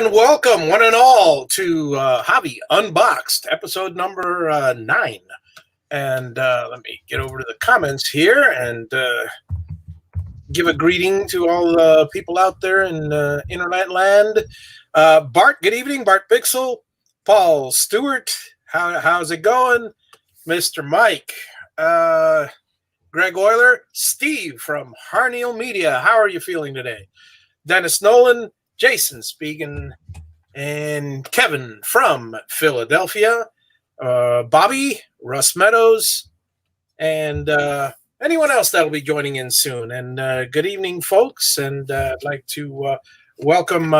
And welcome, one and all, to Javi Unboxed, episode number 9. And let me get over to the comments here and give a greeting to all the people out there in internet land. Bart, good evening. Bart Bixel, Paul Stewart, how's it going? Mr. Mike, Greg Euler, Steve from Harneal Media, how are you feeling today? Dennis Nolan, Jason speaking, and Kevin from Philadelphia, Bobby, Russ Meadows, and anyone else that'll be joining in soon. And good evening, folks. And I'd like to welcome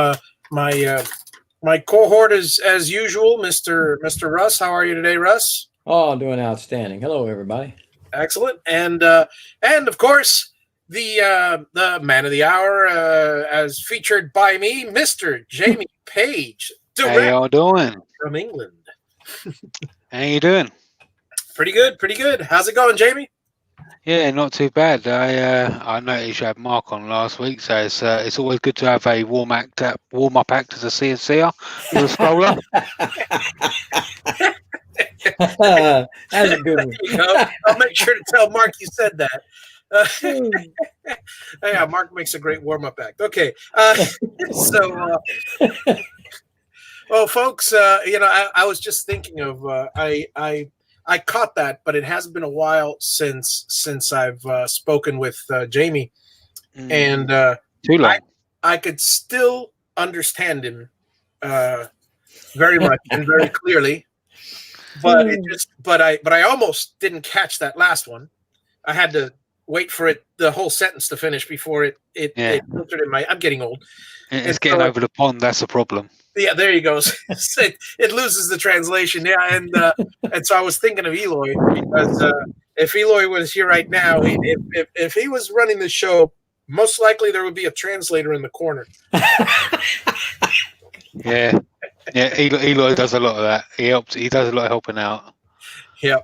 my cohort as usual, Mr. Russ. How are you today, Russ? Oh, doing outstanding. Hello, everybody. Excellent. And of course, the man of the hour, as featured by me, Mr. Jamie Page. How y'all doing? From England. How you doing? Pretty good. How's it going, Jamie? Yeah, not too bad. I noticed you had Mark on last week, so it's always good to have a warm up act as a CNCer with a scroller. That's a good one. I'll make sure to tell Mark you said that. Yeah, Mark makes a great warm-up act. Okay, well, folks, I was just thinking of I caught that, but it hasn't been a while since I've spoken with Jamie, and too long. I could still understand him very much and very clearly, but I almost didn't catch that last one. I had to wait for the whole sentence to finish before it filtered in my. I'm getting old. It's getting over the pond. That's a problem. Yeah, there you go. It loses the translation. Yeah, and so I was thinking of Eloy because if Eloy was here right now, if he was running the show, most likely there would be a translator in the corner. Yeah. Eloy does a lot of that. He does a lot of helping out. Yeah.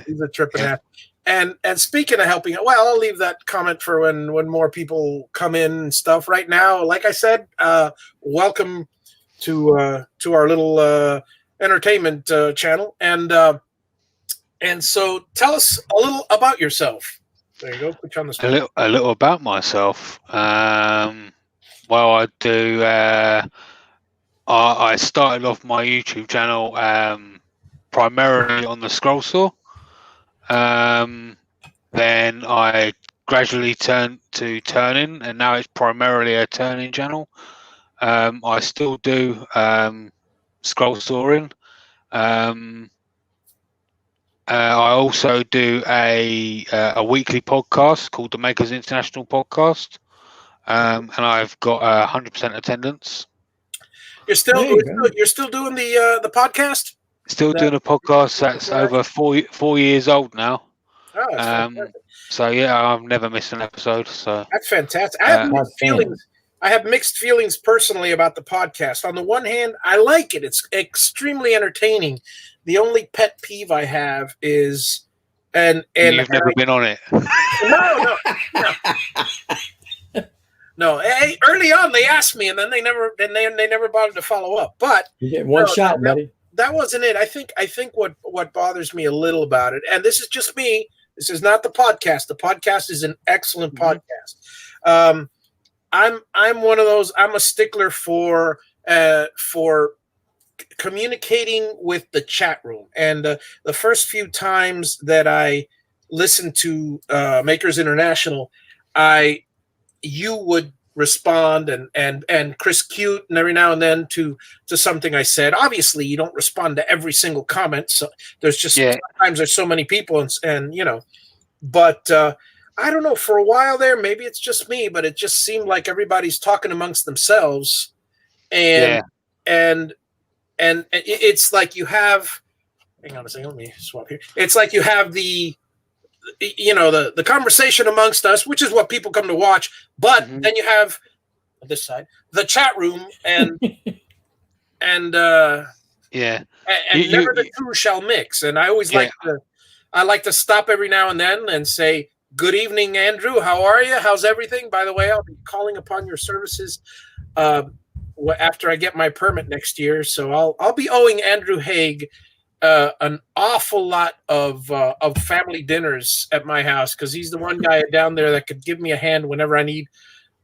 He's a trip and a half. And speaking of helping out, well, I'll leave that comment for when more people come in and stuff. Right now, like I said, welcome to our little entertainment channel, and so tell us a little about yourself. There you go. Put you on the spot. A little about myself. Well, I do. I started off my YouTube channel primarily on the scroll saw. Then I gradually turned to turning, and now it's primarily a turning channel. I still do scroll sawing. I also do a weekly podcast called the Makers International Podcast, and I've got 100% attendance. You're still doing the podcast? Still doing a podcast that's over 4 years old now. Oh, so yeah, I've never missed an episode. So that's fantastic. I have mixed feelings personally about the podcast. On the one hand, I like it; it's extremely entertaining. The only pet peeve I have is, and you've never been on it. No. Hey, early on they asked me, and then they never bothered to follow up. But you get one shot, buddy. That wasn't it. I think what bothers me a little about it, and this is just me. This is not the podcast. The podcast is an excellent podcast. I'm one of those. I'm a stickler for communicating with the chat room. And the first few times that I listened to Makers International, you would respond and Chris Cute and every now and then to something I said. Obviously, you don't respond to every single comment. So there's just sometimes there's so many people and but I don't know, for a while there, maybe it's just me, but it just seemed like everybody's talking amongst themselves and it's like you have, hang on a second, let me swap here. It's like you have the conversation amongst us, which is what people come to watch, but then you have this side, the chat room, and never the two shall mix. And I always like to stop every now and then and say, good evening, Andrew. How are you? How's everything? By the way, I'll be calling upon your services after I get my permit next year. So I'll be owing Andrew Haig an awful lot of family dinners at my house, because he's the one guy down there that could give me a hand whenever I need,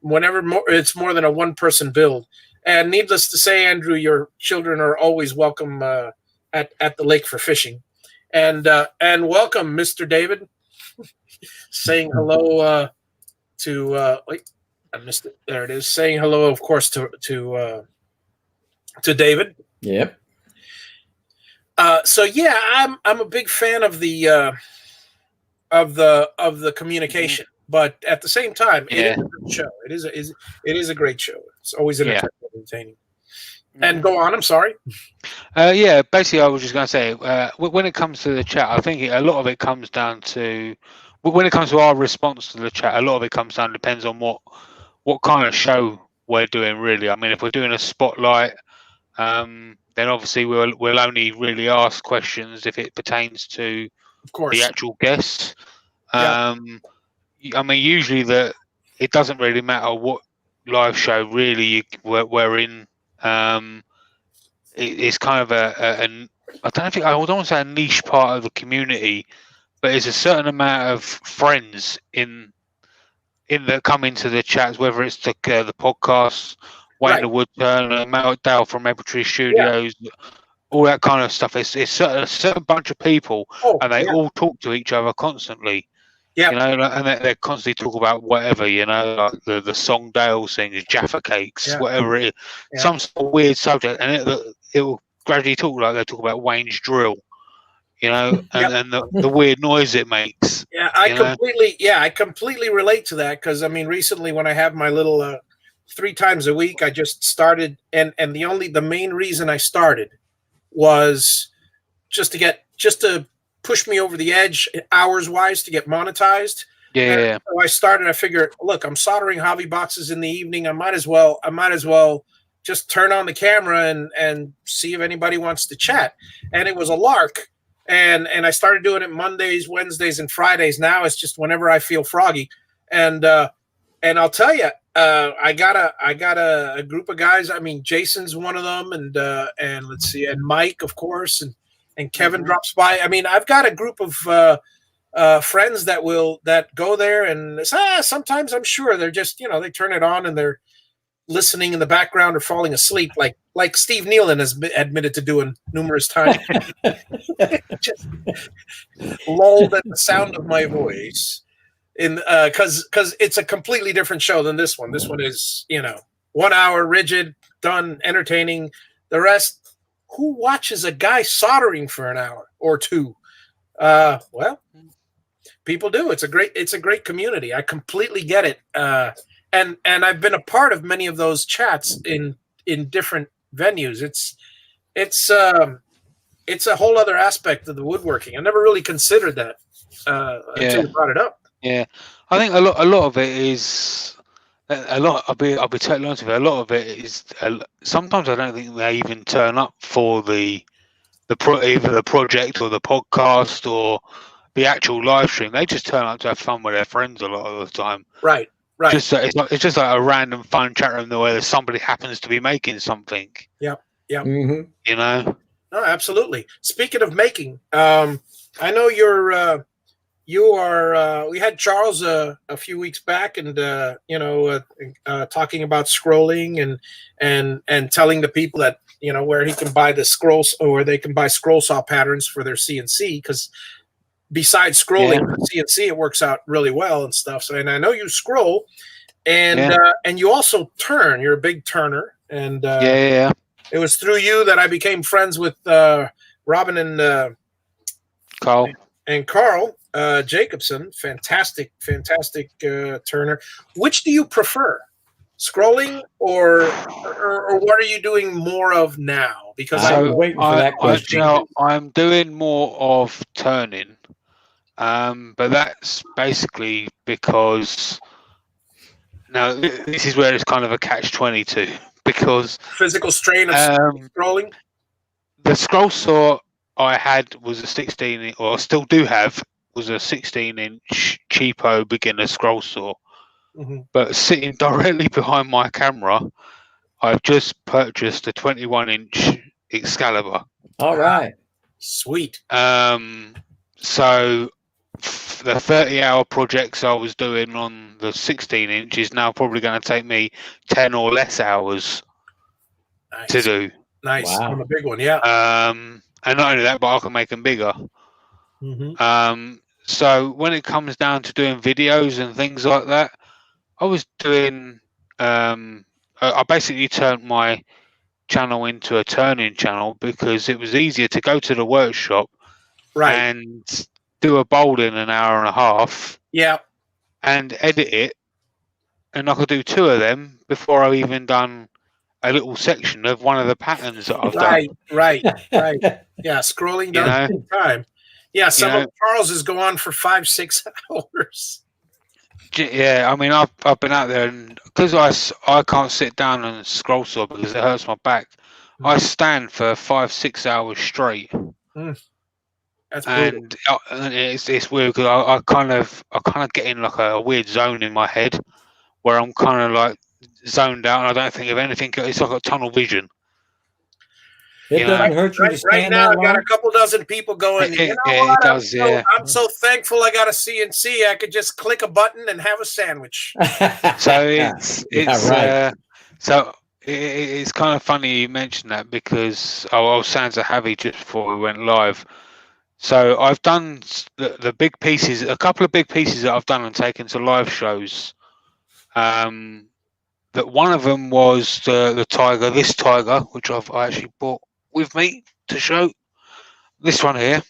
it's more than a one-person build. And needless to say, Andrew, your children are always welcome at the lake for fishing. And welcome, Mr. David, saying hello to wait, I missed it. There it is. Saying hello, of course, to David. Yep. So yeah, I'm a big fan of the communication, but at the same time, it is a good show. It is a great show. It's always entertaining. And go on. I'm sorry. Yeah, basically, I was just going to say, when it comes to the chat, I think a lot of it comes down to, when it comes to our response to the chat, a lot of it depends on what kind of show we're doing, really. I mean, if we're doing a spotlight, then obviously we'll only really ask questions if it pertains to the actual guests. I mean, usually it doesn't really matter what live show really we're in. It's kind of I don't want to say a niche part of the community, but there's a certain amount of friends in that come into the chats, whether it's the podcasts, Wayne the Woodturner, Matt Dale from Maple Tree Studios, all that kind of stuff. It's a certain bunch of people, and they all talk to each other constantly. Yeah, you know, and they constantly talk about whatever, you know, like the song Dale sings, Jaffa cakes, whatever it is, some sort of weird subject, and it will gradually they talk about Wayne's drill, you know, and the weird noise it makes. Yeah, I completely relate to that, because I mean, recently when I have my little 3 times a week, I just started, and the main reason I started was just to push me over the edge hours wise to get monetized. Yeah. So I started, I figured, look, I'm soldering hobby boxes in the evening. I might as well just turn on the camera and see if anybody wants to chat. And it was a lark. And I started doing it Mondays, Wednesdays, and Fridays. Now it's just whenever I feel froggy. And I'll tell you, I got a group of guys. I mean, Jason's one of them, and let's see, and Mike, of course, and Kevin drops by. I mean, I've got a group of friends that go there, and sometimes I'm sure they're just, you know, they turn it on and they're listening in the background or falling asleep, like Steve Nealon has admitted to doing numerous times. Just lulled at the sound of my voice, because it's a completely different show than this one. This one is, you know, 1 hour, rigid, done, entertaining. The rest, who watches a guy soldering for an hour or two? Well, people do. It's a great community. I completely get it. And I've been a part of many of those chats in different venues. It's a whole other aspect of the woodworking. I never really considered that until you brought it up. Yeah, I think a lot of it is a lot. I'll be totally honest with you. A lot of it is. Sometimes I don't think they even turn up for either the project or the podcast or the actual live stream. They just turn up to have fun with their friends a lot of the time. Right. It's just like a random fun chat room where somebody happens to be making something. Yeah. Mm-hmm. You know. No, absolutely. Speaking of making, I know you are. We had Charles a few weeks back, and talking about scrolling and telling the people that, you know, where he can buy the scrolls, or where they can buy scroll saw patterns for their CNC, because besides scrolling for CNC, it works out really well and stuff. So, and I know you scroll, and you also turn. You're a big turner, and it was through you that I became friends with Robin and Carl. And Carl Jacobson. Fantastic turner. Which do you prefer, scrolling or what are you doing more of now? Because I'm waiting for that question. I'm doing more of turning, but that's basically because now this is where it's kind of a catch-22, because physical strain of scrolling. The scroll saw I had was a 16, or still do have, was a 16-inch cheapo beginner scroll saw. Mm-hmm. But sitting directly behind my camera I've just purchased a 21-inch Excalibur. All right. Sweet. So the 30-hour projects I was doing on the 16-inch is now probably going to take me 10 or less hours to do. Nice. Wow. On a big one, yeah. And not only that, but I can make them bigger. So when it comes down to doing videos and things like that, I was doing. I basically turned my channel into a turning channel because it was easier to go to the workshop and do a bowl in an hour and a half. Yeah. And edit it, and I could do 2 of them before I've even done a little section of one of the patterns that I've done. Right. Yeah, scrolling down in time. Yeah, some of Charles's go on for 5-6 hours. Yeah, I mean, I've been out there, and because I can't sit down and scroll saw because it hurts my back. I stand for 5-6 hours straight. That's and it's weird because I kind of get in like a weird zone in my head where I'm kind of like zoned out and I don't think of anything. It's like a tunnel vision. It doesn't hurt you to stand right now. that I've got long? a couple dozen people going. It does, yeah. I'm so thankful I got a CNC. I could just click a button and have a sandwich. So it's kind of funny you mentioned that because I was saying to Javi just before we went live. So I've done the big pieces, a couple of big pieces that I've done and taken to live shows. That one of them was the Tiger, this Tiger, which I actually bought with me to show. This one here.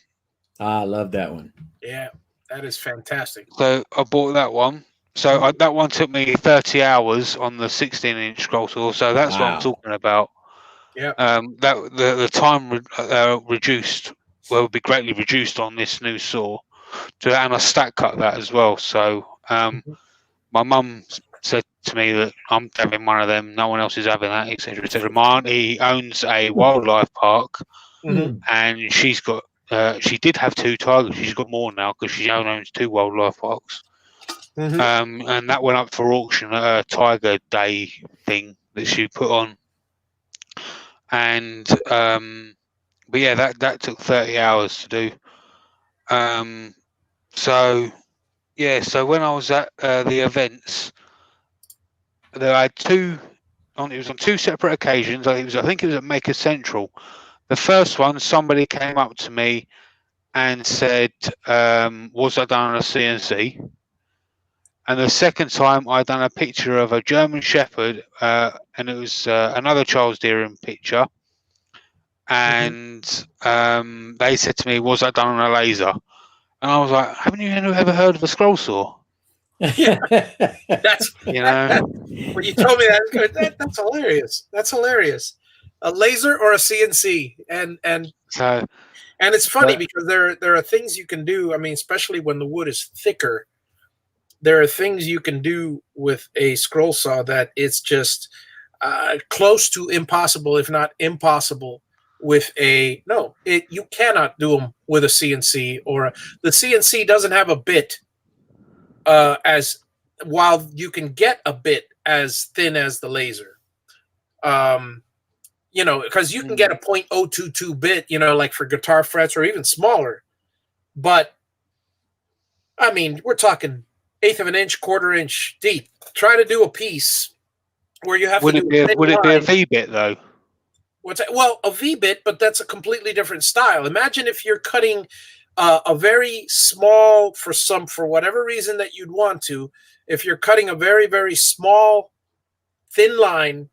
I love that one. Yeah, that is fantastic. So I bought that one. So that one took me 30 hours on the 16-inch scroll saw. So that's what I'm talking about. Yeah. That the time reduced will be greatly reduced on this new saw. And I stack cut that as well. So my mum said to me that I'm having one of them, no one else is having that, etc., etc. My auntie owns a wildlife park, and she's got. She did have 2 tigers. She's got more now because she owns 2 wildlife parks. And that went up for auction at a Tiger Day thing that she put on. And but yeah, that took 30 hours to do. So when I was at the events, there I had 2. It was on 2 separate occasions. I think it was at Maker Central. The first one, somebody came up to me and said, "Was I done on a CNC?" And the second time, I done a picture of a German Shepherd, and it was another Charles Deering picture. And they said to me, "Was I done on a laser?" And I was like, "Haven't you ever heard of a scroll saw?" Yeah, that's when you told me that's hilarious. That's hilarious. A laser or a CNC, and it's funny because there are things you can do. I mean, especially when the wood is thicker, there are things you can do with a scroll saw that it's just close to impossible, if not impossible, with you cannot do them with a CNC, or the CNC doesn't have a bit while you can get a bit as thin as the laser. Because you can get a 0.022 bit, like for guitar frets or even smaller. But I mean, we're talking 1/8 of an inch, 1/4 inch deep. Try to do a piece where you have would it be a V-bit though? Well, a V-bit, but that's a completely different style. Imagine if you're cutting a very small, for whatever reason that you'd want to, if you're cutting a very, very small, thin line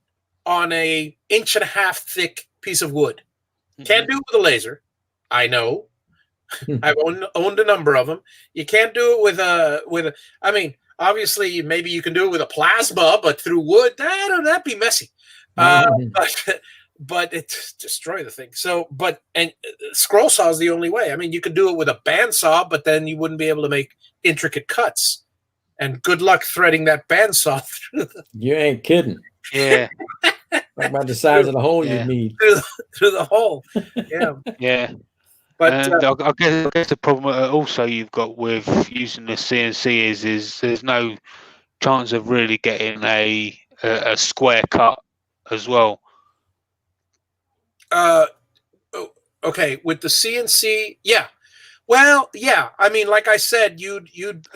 on a 1.5-inch thick piece of wood. Can't do it with a laser. I know. I've owned a number of them. You can't do it with a. I mean, obviously, maybe you can do it with a plasma, but through wood, that'd be messy. But it destroy the thing. So, scroll saw is the only way. I mean, you could do it with a bandsaw, but then you wouldn't be able to make intricate cuts. And good luck threading that bandsaw through. You ain't kidding. Yeah. Like about the size of the hole you need through the hole. Yeah. Yeah. But I guess the problem also you've got with using the CNC is there's no chance of really getting a square cut as well. Okay, with the CNC, yeah. Well, yeah. I mean, like I said, you're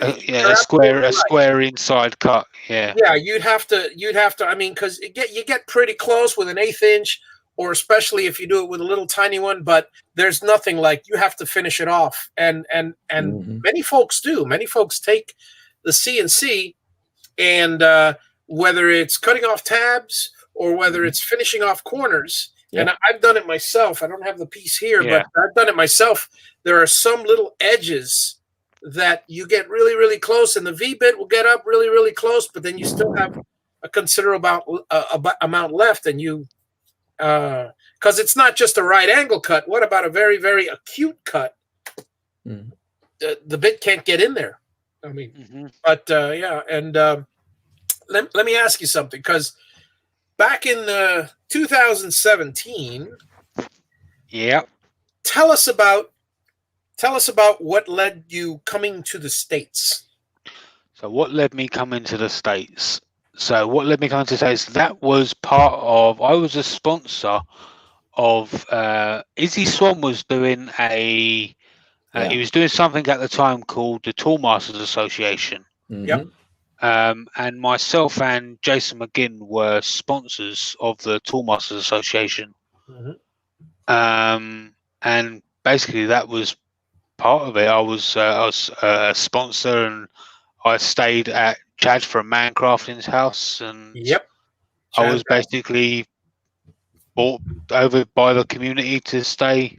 A absolutely right. square inside cut. Yeah. Yeah, you'd have to. I mean, because you get pretty close with an 1/8 inch, or especially if you do it with a little tiny one. But there's nothing like you have to finish it off, and many folks do. Many folks take the CNC, and whether it's cutting off tabs or whether it's finishing off corners. Yeah. And I've done it myself. I don't have the piece here, but I've done it myself. There are some little edges that you get really, really close, and the V-bit will get up really, really close, but then you still have a considerable amount left, and you because it's not just a right angle cut. What about a very, very acute cut? The bit can't get in there. I mean, but yeah, and let me ask you something, because back in 2017, tell us about what led you coming to the States. So what led me coming to the States? That was part of, I was a sponsor of Izzy Swan was doing he was doing something at the time called the Toolmasters Association. Yep. And myself and Jason McGinn were sponsors of the Toolmasters Association. And basically that was part of it. I was a sponsor, and I stayed at Chad from Mancrafting's house, and I was basically brought over by the community to stay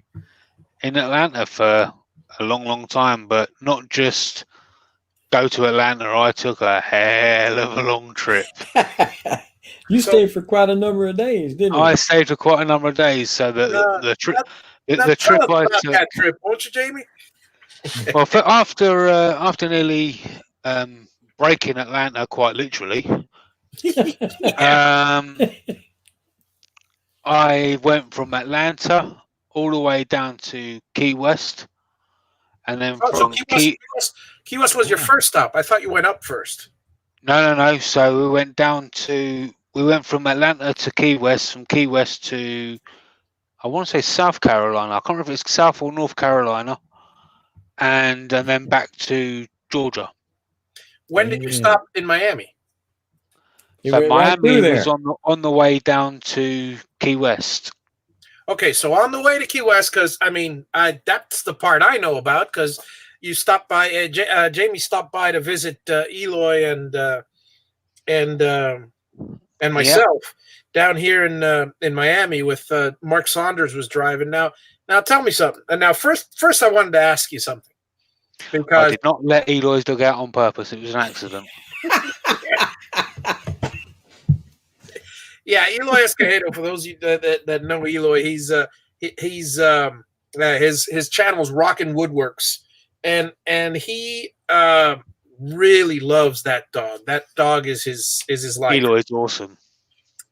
in Atlanta for a long, long time, but not just go to Atlanta. I took a hell of a long trip. You stayed for quite a number of days, didn't you? I stayed for quite a number of days. So the trip I took. That trip, won't you, Jamie? Well, after nearly breaking Atlanta, quite literally, I went from Atlanta all the way down to Key West, and then from Key West was your first stop. I thought you went up first. No. So we went from Atlanta to Key West, from Key West to, I want to say South Carolina. I can't remember if it's South or North Carolina, and then back to Georgia. When did you stop in Miami? So Miami was on the way down to Key West. Okay, so on the way to Key West, because I mean, that's the part I know about, because you stopped by. Jamie stopped by to visit Eloy and myself down here in Miami with Mark Saunders was driving. Now tell me something. And now first I wanted to ask you something, because I did not let Eloy's dog out on purpose. It was an accident. Yeah, Eloy Escojedo, for those of you that know Eloy, he's his channel's Rockin' Woodworks, and he really loves that dog. That dog is his life. Eloy is awesome,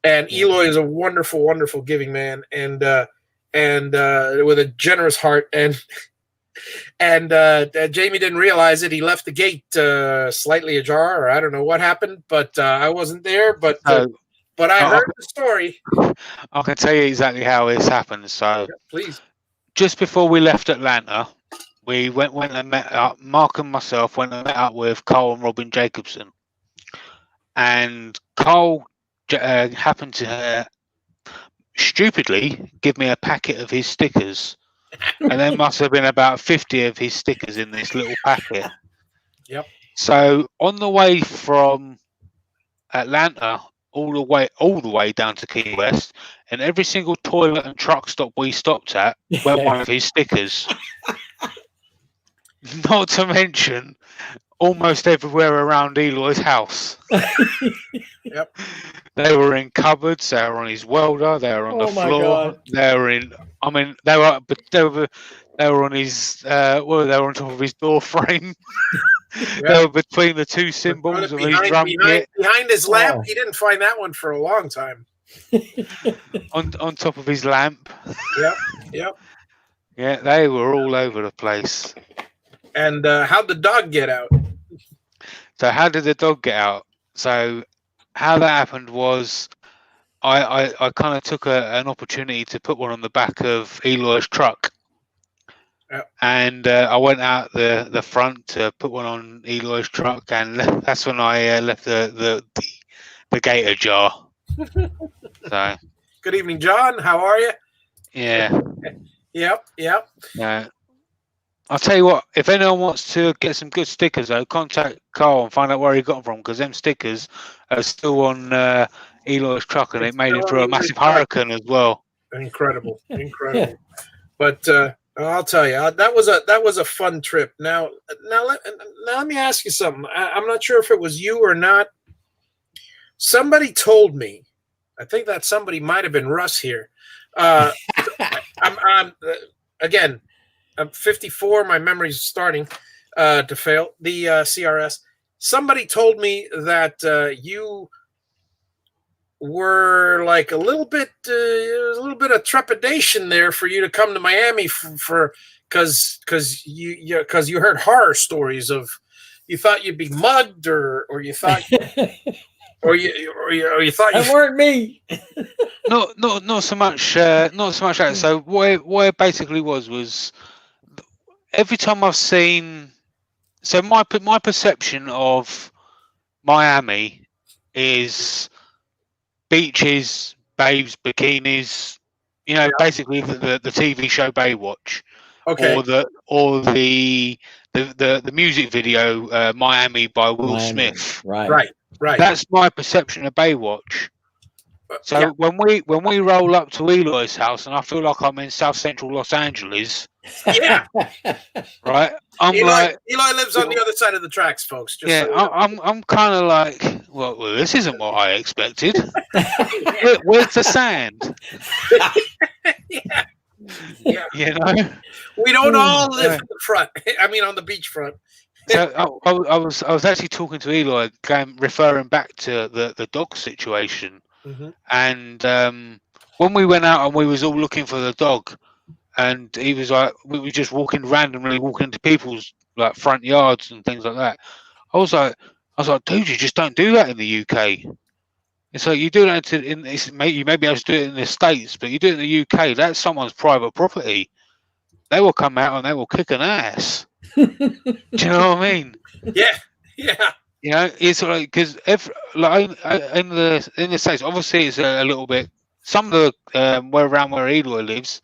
and Eloy is a wonderful, wonderful giving man, and with a generous heart. And Jamie didn't realize it. He left the gate slightly ajar, or I don't know what happened, but I wasn't there. But I heard the story. I can tell you exactly how this happened. So, please. Just before we left Atlanta, we went and met up. Mark and myself went and met up with Carl and Robin Jacobson, and Carl happened to stupidly give me a packet of his stickers, and there must have been about 50 of his stickers in this little packet. Yep. So on the way from Atlanta all the way down to Key West, and every single toilet and truck stop we stopped at went one of his stickers. Not to mention almost everywhere around Eloy's house. Yep. They were in cupboards, they were on his welder, they were on the floor. God. They were on his they were on top of his door frame. They were between the two symbols of his drum kit. Behind his lamp. He didn't find that one for a long time. on top of his lamp. Yep. Yeah, they were all over the place. And how'd the dog get out? So how did the dog get out? So how that happened was I kind of took an opportunity to put one on the back of Eloy's truck. Yep. And I went out the front to put one on Eloy's truck, and that's when I left the gate ajar. So Good evening, John. How are you? yeah. Yep. I'll tell you what, if anyone wants to get some good stickers, though, contact Carl and find out where he got them from, because them stickers are still on Eloy's truck, and It's it made it still through on a massive Eloy's truck. hurricane as well. Incredible. But I'll tell you, that was a fun trip. Now let me ask you something. I'm not sure if it was you or not. Somebody told me, I think that somebody might have been Russ here. I'm again, I'm 54. My memory's starting to fail. The CRS. Somebody told me that you were like a little bit of trepidation there for you to come to Miami for because you heard horror stories of, you thought you'd be mugged or you thought or you thought That weren't me. Not so much that. So what it basically was every time I've seen, so my perception of Miami is beaches, babes, bikinis, basically the TV show Baywatch, okay, or the music video Miami by Will Smith. Right. That's my perception of Baywatch. So when we roll up to Eloy's house, and I feel like I'm in South Central Los Angeles. Yeah. Right. Eli lives on the other side of the tracks, folks. Just yeah. so you know. I'm kind of like, well, this isn't what I expected. Where's the sand? Yeah. We don't all live in the front. I mean, on the beach front. So I was actually talking to Eli, referring back to the dog situation, and when we went out and we was all looking for the dog, and he was like, we were just randomly walking into people's like front yards and things like that. I was like, dude, you just don't do that in the UK. It's like you do that you may be able to do it in the States, but you do it in the UK, that's someone's private property. They will come out and they will kick an ass. Do you know what I mean? Yeah. It's like, because in the States, obviously it's a little bit. Some of the where Eloy lives,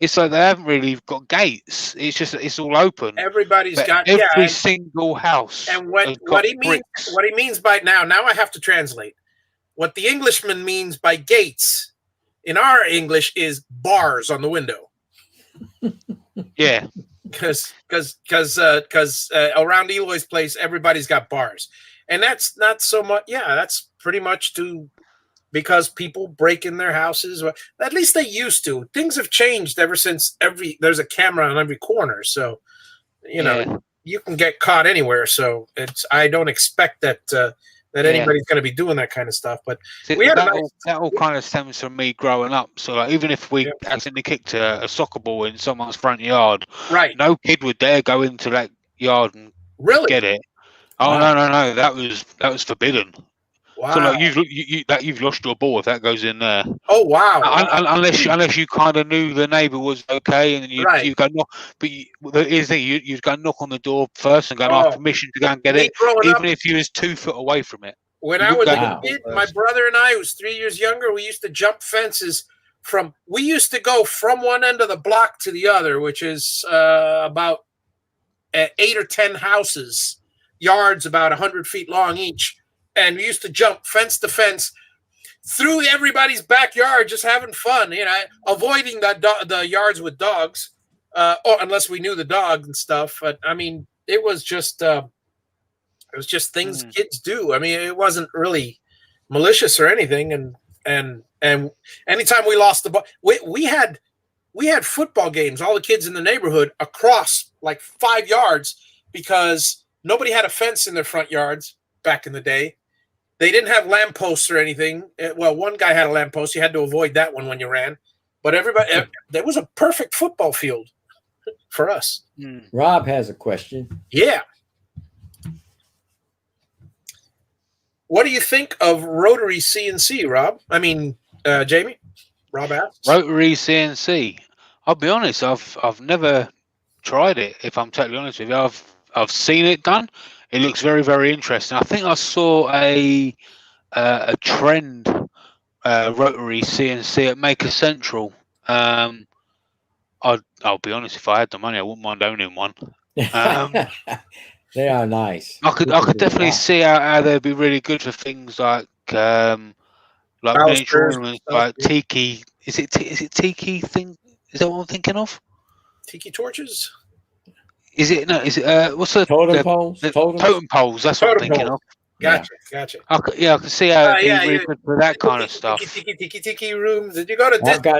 it's like they haven't really got gates. It's all open. Everybody's got every single house. And what he means by now I have to translate. What the Englishman means by gates in our English is bars on the window. Yeah. Because around Eloy's place, everybody's got bars, and that's not so much. Yeah, that's pretty much because people break in their houses. At least they used to. Things have changed ever since there's a camera on every corner, so you can get caught anywhere. So I don't expect that anybody's going to be doing that kind of stuff. But that all kind of stems from me growing up. So like, even if we accidentally kicked a soccer ball in someone's front yard, right? No kid would dare go into that yard and get it. Oh wow. No, that was forbidden. Wow. So like you've lost your ball if that goes in there. Oh wow! Unless you kind of knew the neighbour was okay, and you go knock. But you'd go knock on the door first and go ask permission to go and get it, even if you was 2 foot away from it. When I was a kid, my brother and I, who was 3 years younger, we used to jump fences we used to go from one end of the block to the other, which is about 8 or 10 houses, yards about 100 feet long each. And we used to jump fence to fence through everybody's backyard, just having fun, avoiding the yards with dogs, or unless we knew the dog and stuff. But I mean, it was just things kids do. I mean, it wasn't really malicious or anything. And anytime we lost the ball, we had football games, all the kids in the neighborhood across like 5 yards, because nobody had a fence in their front yards back in the day. They didn't have lampposts or anything. Well, one guy had a lamppost. You had to avoid that one when you ran. But there was a perfect football field for us. Rob has a question. Yeah. What do you think of rotary CNC, Rob? I mean, Jamie, Rob asks. Rotary CNC. I'll be honest, I've never tried it. If I'm totally honest with you, I've seen it done. It looks very, very interesting. I think I saw a trend rotary CNC at Maker Central. I'll be honest, if I had the money, I wouldn't mind owning one. They are nice. I could definitely see how they'd be really good for things like miniature ornaments, like tiki. Is it tiki thing? Is that what I'm thinking of? Tiki torches? Is it no? Is it what's the totem poles? Totem poles. That's what I'm thinking of. Gotcha. I can see how it'd be really good for that kind of stuff. Tiki rooms. Did you go to Disney?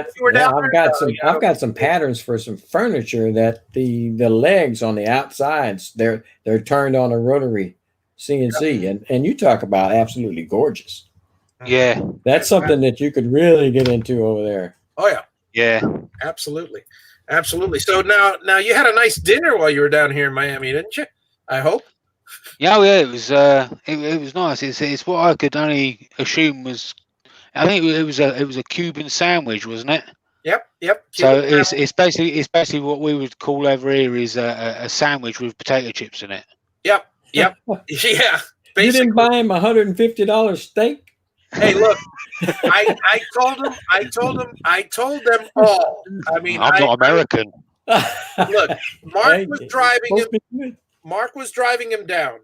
I've got some patterns for some furniture that the legs on the outsides they're turned on a rotary CNC, and you talk about absolutely gorgeous. Yeah, that's something that you could really get into over there. Oh yeah, absolutely. So now you had a nice dinner while you were down here in Miami, didn't you? I hope. Yeah, it was. It was nice. It's what I could only assume was. I think it was a Cuban sandwich, wasn't it? Yep. So it's basically what we would call over here is a sandwich with potato chips in it. Yep. Yeah. Basically. You didn't buy him $150 steak. Hey, look, I told them all. I mean, I'm not American. Look, Mark was driving him down.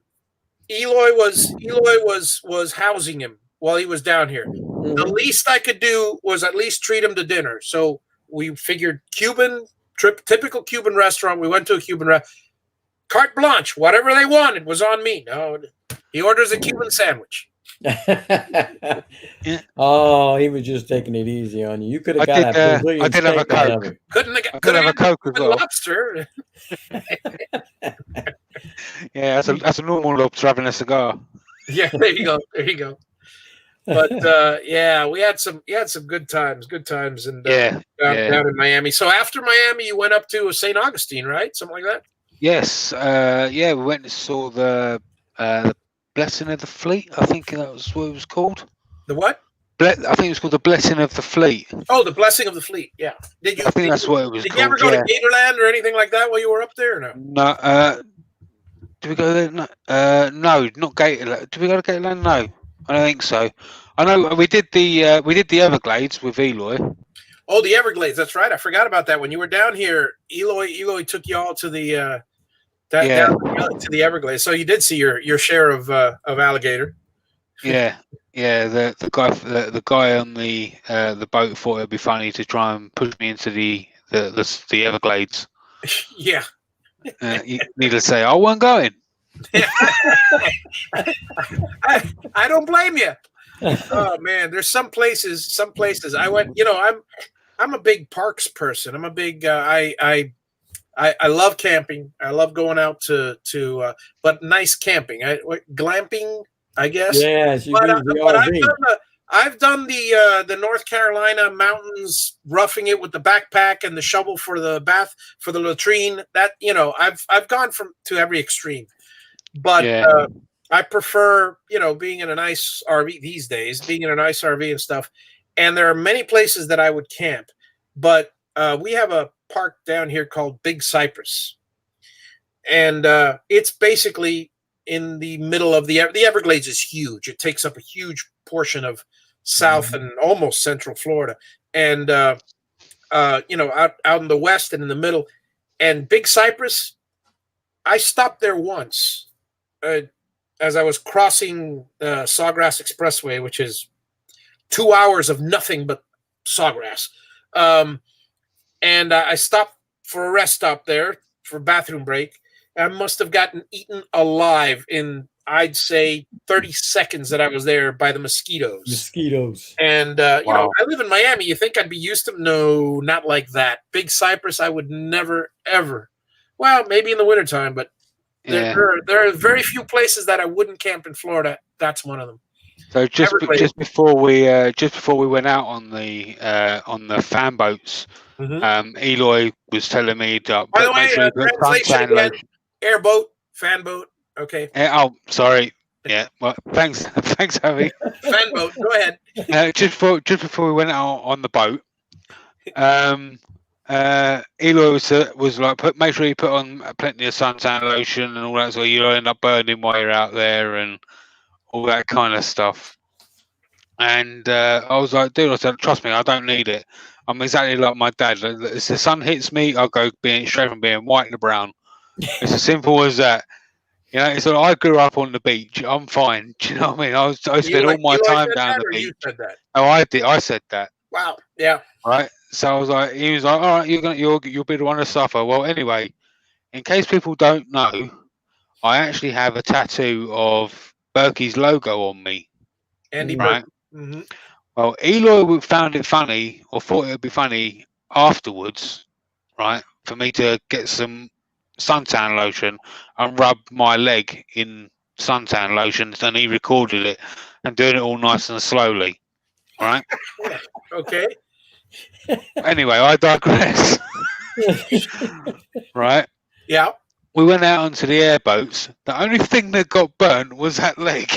Eloy was housing him while he was down here. Mm-hmm. The least I could do was at least treat him to dinner. So we figured typical Cuban restaurant. We went to a Cuban restaurant. Carte blanche, whatever they wanted was on me. No, he orders a Cuban sandwich. Oh, he was just taking it easy on you. You could have got a Brazilian I did have a Coke. Could have a Coke as well. Lobster. Yeah, that's a normal lobster having a cigar. Yeah, there you go. But we had some good times, and down in Miami. So after Miami, you went up to St. Augustine, right? Something like that. Yes, we went and saw the Blessing of the Fleet. I think that was what it was called. The what? I think it was called the Blessing of the Fleet. Oh, the Blessing of the Fleet. Yeah. I think that's what it was. Did you ever go to Gatorland or anything like that while you were up there? Or no. No. Did we go there? No, not Gatorland. Did we go to Gatorland? No, I don't think so. I know we did the Everglades with Eloy. Oh, the Everglades. That's right. I forgot about that. When you were down here, Eloy took you all to the down to the Everglades. So you did see your share of alligator. Yeah. The guy on the boat thought it'd be funny to try and push me into the Everglades. Yeah. You need to say I wasn't going. I don't blame you. Oh man, there's some places I went. I'm a big parks person. I'm a big I love camping. I love going out to but nice camping. Glamping, I guess. Yes, I've done the North Carolina mountains, roughing it with the backpack and the shovel for the bath for the latrine. That I've gone to every extreme, but I prefer being in a nice RV these days, being in a nice RV and stuff. And there are many places that I would camp, but we have a park down here called Big Cypress, and it's basically in the middle of the Everglades is huge. It takes up a huge portion of South and almost Central Florida, and out in the west and in the middle. And Big Cypress, I stopped there once as I was crossing Sawgrass Expressway, which is 2 hours of nothing but sawgrass. And I stopped for a rest stop there for a bathroom break. I must have gotten eaten alive in, I'd say, 30 seconds that I was there by the mosquitoes. And, wow. I live in Miami. You think I'd be used to them? No, not like that. Big Cypress, I would never, ever. Well, maybe in the wintertime, but there are very few places that I wouldn't camp in Florida. That's one of them. So just before we went out on the fan boats, Eloy was telling me that. By the way, translation again, airboat, fan boat. Okay. Oh, sorry. Yeah. Well, thanks, thanks, Javi. Fan boat. Go ahead. Just before we went out on the boat, Eloy was like, make sure you put on plenty of suntan lotion and all that, so you'll end up burning while you're out there and all that kind of stuff. And I was like, dude, I said, trust me, I don't need it. I'm exactly like my dad. If the sun hits me, I'll go straight from being white to brown. It's as simple as that. You know, so I grew up on the beach. I'm fine. Do you know what I mean? I spent all my time down the beach. You said that? Oh, I did. I said that. Wow. Yeah. Right. So I was like, he was like, all right, you'll be the one to suffer. Well, anyway, in case people don't know, I actually have a tattoo of Berkey's logo on me. Andy right. Mm-hmm. Well, Eloy found it funny, or thought it would be funny afterwards, right, for me to get some suntan lotion and rub my leg in suntan lotion, and he recorded it and doing it all nice and slowly, right? Okay. Anyway, I digress. Right? Yeah. We went out onto the airboats. The only thing that got burnt was that leg.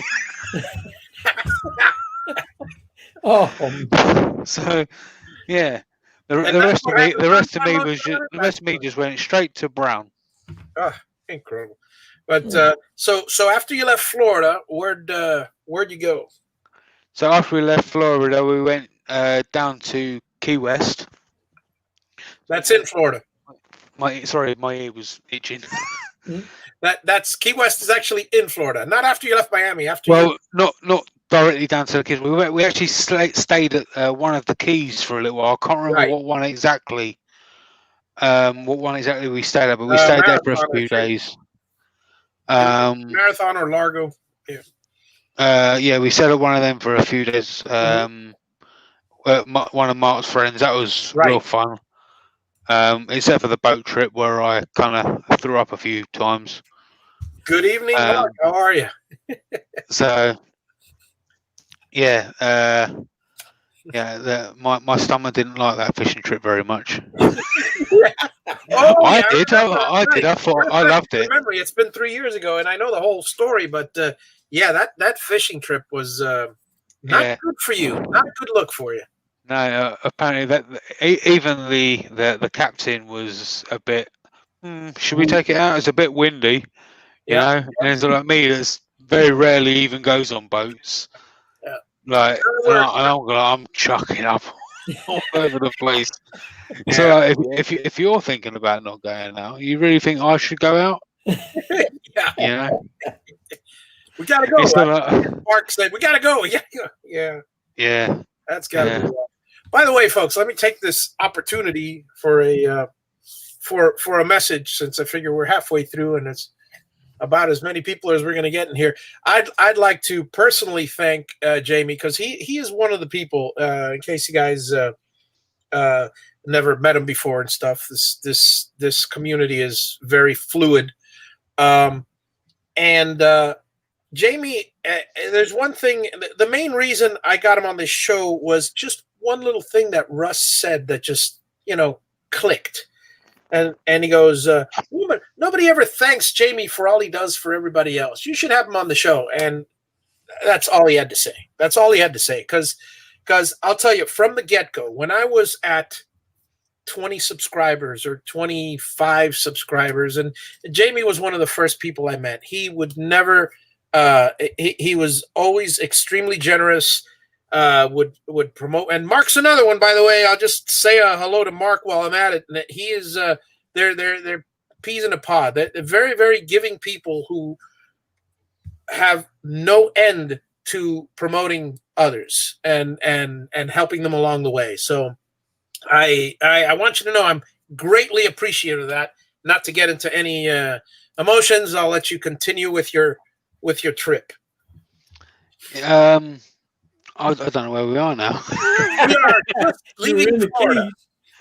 Oh, So, yeah. The rest of me just went straight to brown. Oh, incredible. But so after you left Florida, where'd you go? So after we left Florida, we went down to Key West. That's in Florida. My ear was itching. That's Key West is actually in Florida, not after you left Miami. Not directly down to the Keys. We actually stayed at one of the Keys for a little while. I can't remember what one exactly. What one exactly we stayed at, but we stayed there for a few days. Marathon or Largo. Yeah, we stayed at one of them for a few days. One of Mark's friends. That was real fun. Except for the boat trip where I kind of threw up a few times. Good evening, Mark. How are you? So, yeah, my stomach didn't like that fishing trip very much. I did. I thought I loved it. Remember, it's been 3 years ago, and I know the whole story. But that fishing trip was not good for you. Not a good look for you. No, apparently that even the captain was a bit. Should we take it out? It's a bit windy, you know. And it's like me, that's very rarely even goes on boats. Yeah. Like, I'm chucking up all over the place. Yeah. So like, if you're thinking about not going out, you really think I should go out? Yeah. You know? We gotta go. Mark said we gotta go. Yeah. Yeah. That's gotta be. By the way, folks, let me take this opportunity for a message, since I figure we're halfway through and it's about as many people as we're going to get in here. I'd like to personally thank Jamie, because he is one of the people. In case you guys never met him before and stuff, this community is very fluid. Jamie, there's one thing. The main reason I got him on this show was just one little thing that Russ said that just, clicked. And he goes, nobody ever thanks Jamie for all he does for everybody else. You should have him on the show. And that's all he had to say. That's all he had to say. Because I'll tell you, from the get-go, when I was at 20 subscribers or 25 subscribers, and Jamie was one of the first people I met. He would never, he was always extremely generous, would promote. And Mark's another one, by the way. I'll just say a hello to Mark while I'm at it. And he is, they're peas in a pod. They're very, very giving people who have no end to promoting others and helping them along the way. So I want you to know I'm greatly appreciative of that. Not to get into any emotions, I'll let you continue with your trip. I don't know where we are now. We are just leaving Florida.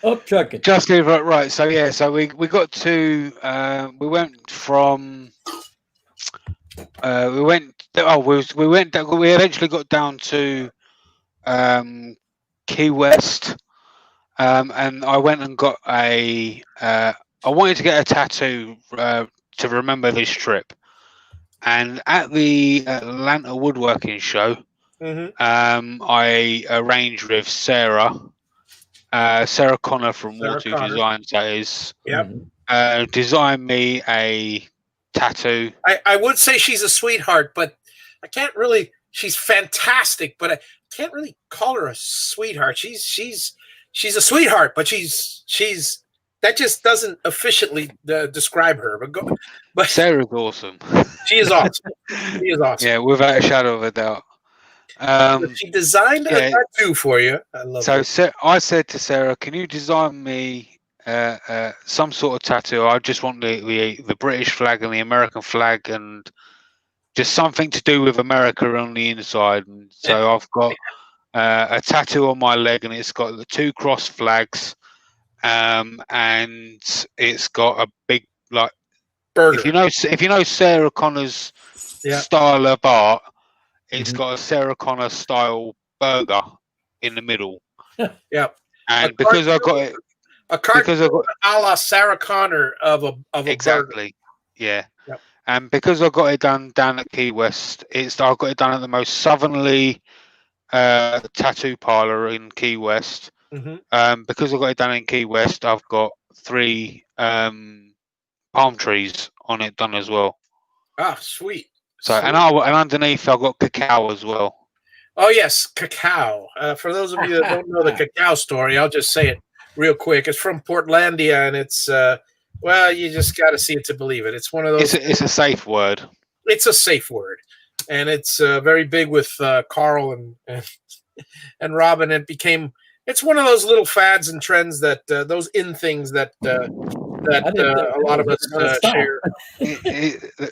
Up trucking. Just leave it right. So yeah, so we got to we went from we eventually got down to Key West, and I went and got I wanted to get a tattoo to remember this trip. And at the Atlanta Woodworking Show, I arranged with Sarah Connor from Sarah War2 Connor. Designs, that is, Yep. designed me a tattoo. I would say she's a sweetheart, but I can't really. She's fantastic, but I can't really call her a sweetheart. She's a sweetheart, but she's that just doesn't officially describe her. But Sarah's awesome. She is awesome. She is awesome. Yeah, without a shadow of a doubt. She designed a tattoo for you. I love it. So I said to Sarah, "Can you design me some sort of tattoo? I just want the British flag and the American flag, and just something to do with America on the inside." And so I've got a tattoo on my leg, and it's got the 2 cross flags, and it's got a big burger. If you know Sarah Connor's style of art, it's got a Sarah Connor style burger in the middle. Yep. And because I got it, a cartoon a la Sarah Connor of a exactly, burger. Yeah. Yep. And because I got it done down at Key West, I got it done at the most southerly tattoo parlor in Key West. Because I got it done in Key West, I've got 3 palm trees on it done as well. Ah, sweet. So and underneath I've got cacao as well. Oh yes, cacao. For those of you that don't know the cacao story, I'll just say it real quick. It's from Portlandia, and it's well, you just got to see it to believe it. It's one of those. It's a safe word. It's a safe word, and it's very big with Carl and Robin. It's one of those little fads and trends that those in things that a lot of us share.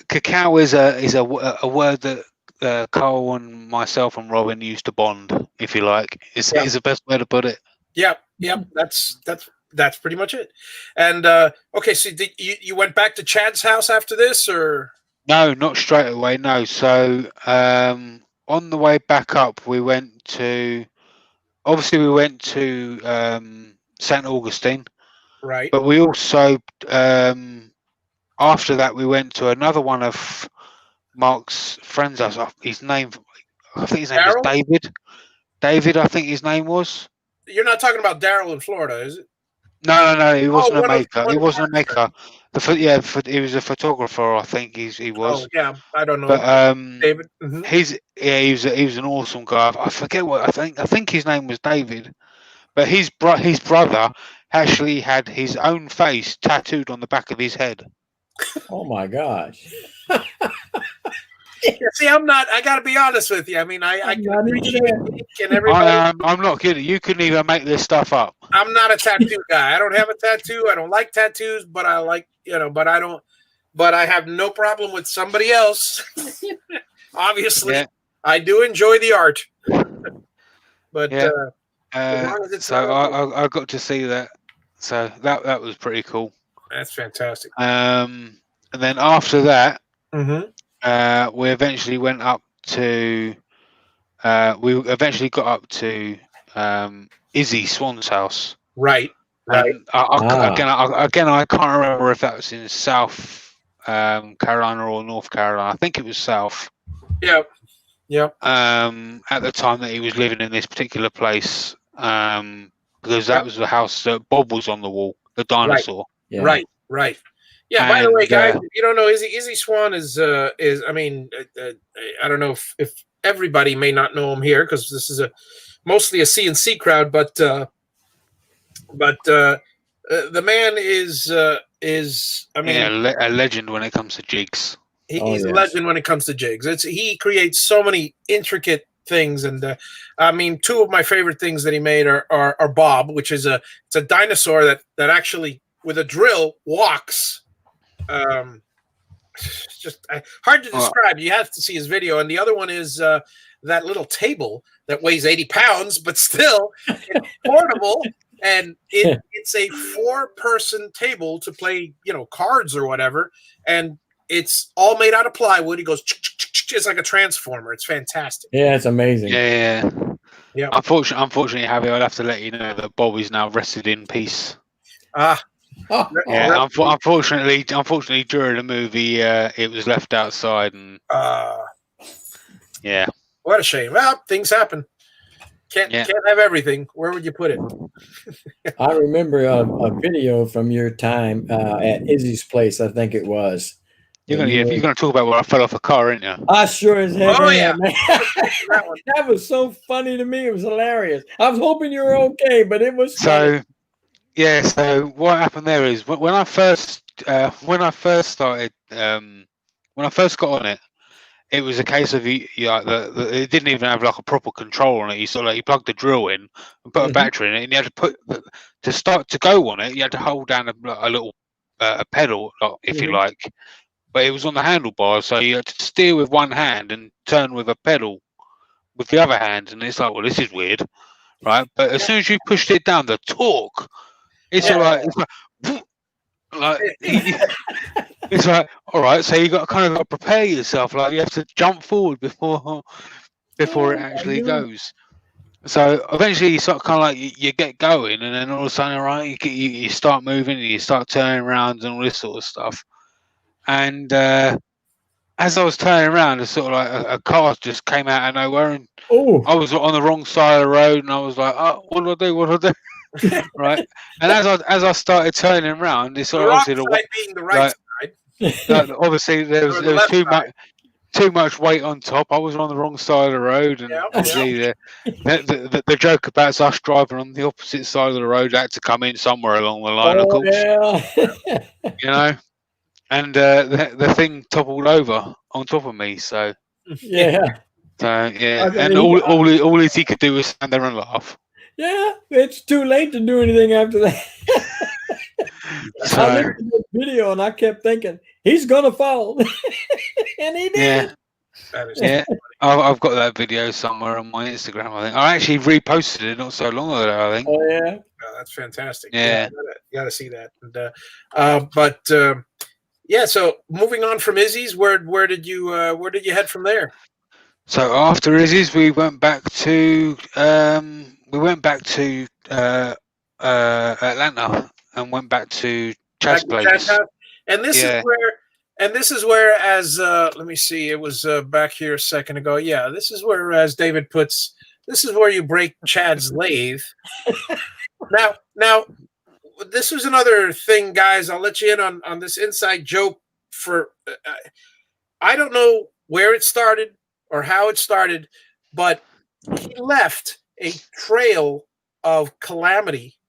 Cacao is a word that Carl and myself and Robin used to bond, if you like. It's the best way to put it. Yep. That's pretty much it. And okay, so you went back to Chad's house after this, or no? Not straight away. No. So on the way back up, we went to St. Augustine. Right. But we also, after that, we went to another one of Mark's friends. I think his name was David. David, I think his name was. You're not talking about Daryl in Florida, is it? No. He wasn't a maker. He wasn't a maker. He was a photographer. I think he was. Oh yeah, I don't know. But David. He was an awesome guy. I forget what I think. I think his name was David. But his brother actually had his own face tattooed on the back of his head. Oh my gosh. See, I got to be honest with you. I mean, I can appreciate Nick and everybody. I'm not kidding. You couldn't even make this stuff up. I'm not a tattoo guy. I don't have a tattoo. I don't like tattoos, but I like, but I have no problem with somebody else. Obviously, I do enjoy the art. But as long as it's so I got to see that. So that was pretty cool. That's fantastic. And then after that, we eventually went up to. We eventually got up to Izzy Swan's house. Right. Again, I can't remember if that was in South Carolina or North Carolina. I think it was South. Yeah. At the time that he was living in this particular place, because that was the house that Bob was on the wall, the dinosaur. Right. Yeah. By the way, guys, if you don't know, Izzy Swan is I mean, I don't know if everybody may not know him here because this is mostly a CNC crowd, but the man is I mean, a legend when it comes to jigs. He's a legend when it comes to jigs. He creates so many intricate things, and I mean, 2 of my favorite things that he made are Bob, which is it's a dinosaur that actually with a drill walks. Just hard to describe. You have to see his video. And the other one is that little table that weighs 80 pounds, but still it's portable. And it's a 4-person table to play, cards or whatever. And it's all made out of plywood. He goes, it's like a transformer. It's fantastic. Yeah, it's amazing. Yeah. Unfortunately, Javi, I'll have to let you know that Bob is now rested in peace. Yeah, unfortunately, during the movie, it was left outside, and yeah, what a shame. Well, things happen. Can't have everything. Where would you put it? I remember a video from your time at Izzy's place. I think it was. you're gonna talk about where I fell off a car, aren't you? I sure as heck Oh, am, yeah. man. That one. That was so funny to me. It was hilarious. I was hoping you were okay, but it was funny. So, yeah. So what happened there is when I first started, when I first got on it, it was a case of it didn't even have like a proper control on it. You plugged the drill in and put a battery in it, and you had to to go on it. You had to hold down a little a pedal, if you like, but it was on the handlebar, so you had to steer with one hand and turn with a pedal with the other hand. And it's like, well, this is weird, right? But as soon as you pushed it down, the torque, it's it's like, all right, so you got to got to prepare yourself. Like you have to jump forward before it actually goes. So eventually, you sort of you get going, and then all of a sudden, all right, you start moving, and you start turning around and all this sort of stuff. And as I was turning around, it's sort of like a car just came out of nowhere, and I was on the wrong side of the road, and I was like, oh, what do I do? What do I do? Right. And as I started turning around, it's sort of obviously being the right side. Obviously, there was too much weight on top. I was on the wrong side of the road, and obviously the joke about us driving on the opposite side of the road had to come in somewhere along the line, of course. You know, and the thing toppled over on top of me. So and all he could do was stand there and laugh. Yeah, it's too late to do anything after that. I looked at the video and I kept thinking he's gonna fall, and he did. Yeah, I've got that video somewhere on my Instagram. I think I actually reposted it not so long ago. I think. Oh yeah, that's fantastic. Yeah, you gotta see that. And, yeah. So moving on from Izzy's, where did you head from there? So after Izzy's, we went back to Atlanta and went back to Chad's place. And this is where, as let me see, it was back here a second ago. Yeah, this is where, as David puts, this is where you break Chad's lathe. Now, this was another thing, guys. I'll let you in on this inside joke. I don't know where it started or how it started, but he left a trail of calamity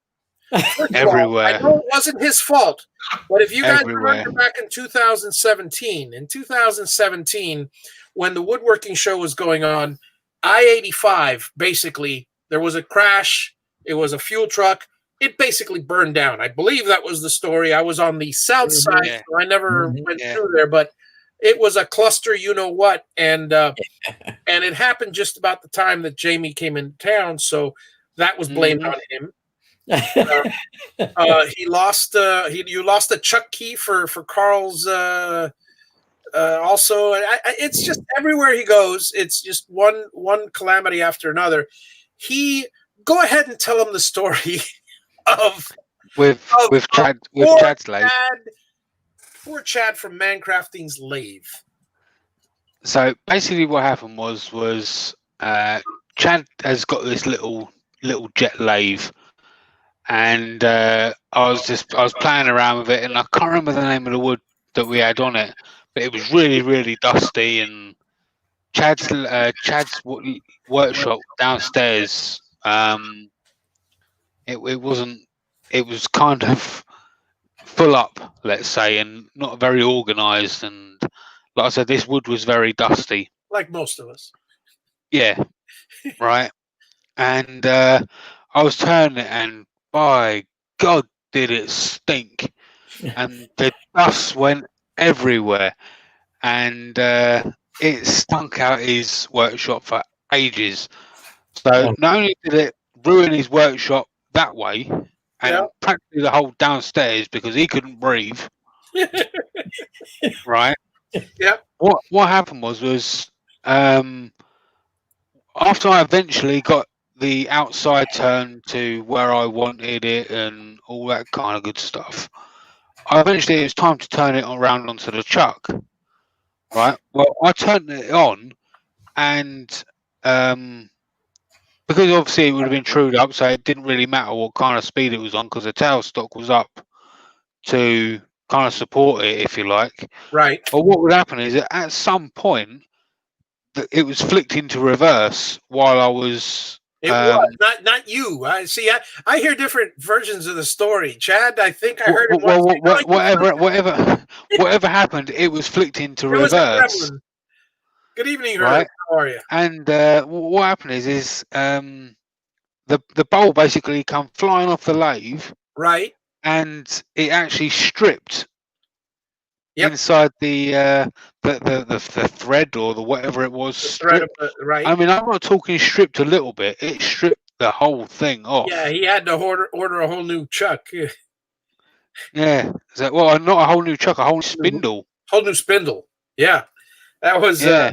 everywhere. I know it wasn't his fault, but if you guys remember back in 2017, when the woodworking show was going on, I-85, basically, there was a crash. It was a fuel truck. It basically burned down. I believe that was the story. I was on the south side, so I never went through there, but it was a cluster, you know what, and it happened just about the time that Jamie came in town, so that was blamed on him. He lost. You lost a chuck key for Carl's. Also, it's just everywhere he goes. It's just one calamity after another. Go ahead and tell him the story of Chad's lathe. Poor Chad from Mancrafting's lathe. So basically, what happened was Chad has got this little jet lathe, and I was playing around with it, and I can't remember the name of the wood that we had on it, but it was really, really dusty. And Chad's workshop downstairs, it was kind of full up, let's say, and not very organized. And like I said, this wood was very dusty, like most of us. Yeah, right. And I was turning it, and by God, did it stink! And the dust went everywhere, and it stunk out his workshop for ages. So not only did it ruin his workshop that way, and practically the whole downstairs because he couldn't breathe. Right. Yeah. What happened was after I eventually got the outside turned to where I wanted it and all that kind of good stuff, eventually it was time to turn it around onto the chuck. Right. Well, I turned it on, and because obviously it would have been trued up, so it didn't really matter what kind of speed it was on because the tailstock was up to kind of support it, if you like. Right. But what would happen is that at some point it was flicked into reverse while I was. It was not you. I see. I hear different versions of the story. Chad, I think I heard it Well, once. whatever happened, it was flicked into It was a reverse. gremlin. Good evening, Herb. Right. How are you? And what happened is the bowl basically come flying off the lathe, Right. and it actually stripped Yep. inside the thread or the whatever it was. The thread of right. I mean, I'm not talking stripped a little bit. It stripped the whole thing off. Yeah, he had to order a whole new chuck. Yeah. So, well, not a whole new chuck, a whole spindle. Whole new spindle. Yeah. That was Yeah.